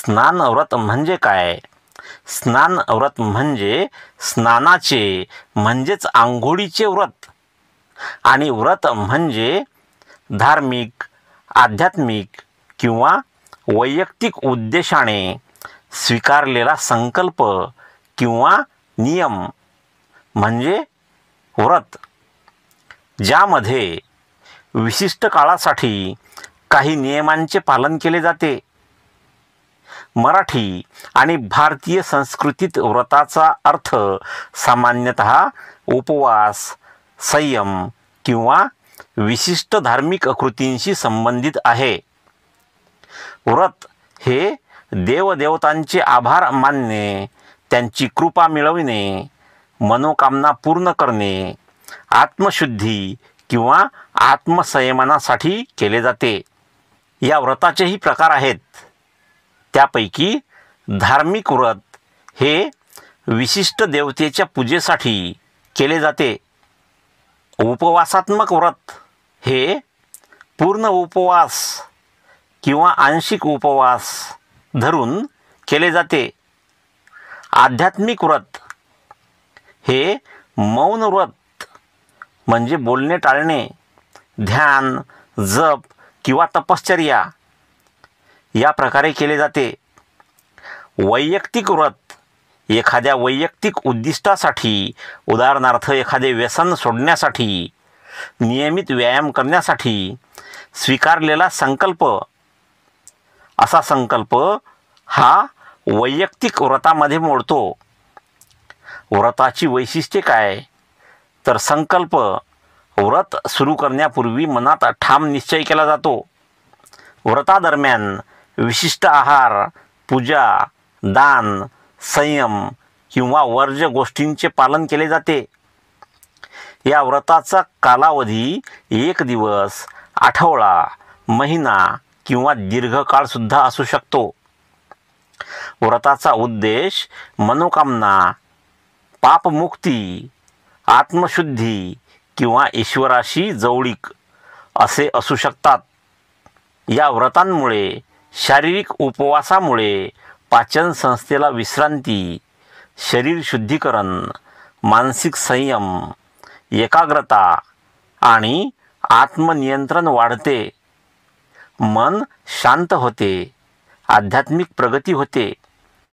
स्नान व्रत म्हणजे काय? स्नान व्रत म्हणजे स्नानाचे म्हणजेच आंघोळीचे व्रत, आणि व्रत म्हणजे धार्मिक, आध्यात्मिक किंवा वैयक्तिक उद्देशाने स्वीकारलेला संकल्प किंवा नियम म्हणजे व्रत, ज्यामध्ये विशिष्ट काळासाठी काही नियमांचे पालन केले जाते. मराठी आणि भारतीय संस्कृतीत व्रताचा अर्थ सामान्यतः उपवास, संयम किंवा विशिष्ट धार्मिक कृतींशी संबंधित आहे. व्रत हे देवदेवतांचे आभार मानणे, त्यांची कृपा मिळविणे, मनोकामना पूर्ण करणे, आत्मशुद्धी किंवा आत्मसंयमनासाठी केले जाते. या व्रताचेही प्रकार आहेत. त्यापैकी धार्मिक व्रत हे विशिष्ट देवतेच्या पूजेसाठी केले जाते. उपवासात्मक व्रत हे पूर्ण उपवास किंवा आंशिक उपवास धरून केले जाते. आध्यात्मिक व्रत हे मौन व्रत म्हणजे बोलणे टाळणे, ध्यान, जप किंवा तपश्चर्या या प्रकारे केले जाते. वैयक्तिक व्रत एखाद्या वैयक्तिक उद्दिष्टासाठी, उदाहरणार्थ एखादे व्यसन सोडण्यासाठी, नियमित व्यायाम करण्यासाठी स्वीकारलेला संकल्प. असा संकल्प हा वैयक्तिक व्रतामध्ये मोडतो. व्रताची वैशिष्ट्ये काय? तर संकल्प व्रत सुरू करण्यापूर्वी मनात ठाम निश्चय केला जातो. व्रतादरम्यान विशिष्ट आहार, पूजा, दान, संयम किंवा वर्ज्य गोष्टींचे पालन केले जाते. या व्रताचा कालावधी 1 दिवस, आठवडा, महिना किंवा दीर्घकाळसुद्धा असू शकतो. व्रताचा उद्देश मनोकामना, पापमुक्ती, आत्मशुद्धी किंवा ईश्वराशी जवळीक असे असू शकतात. या व्रतांमुळे, शारीरिक उपवासामुळे पाचन संस्थेला विश्रांती, शरीर शुद्धीकरण, मानसिक संयम, एकाग्रता आणि आत्मनियंत्रण वाढते. मन शांत होते, आध्यात्मिक प्रगती होते.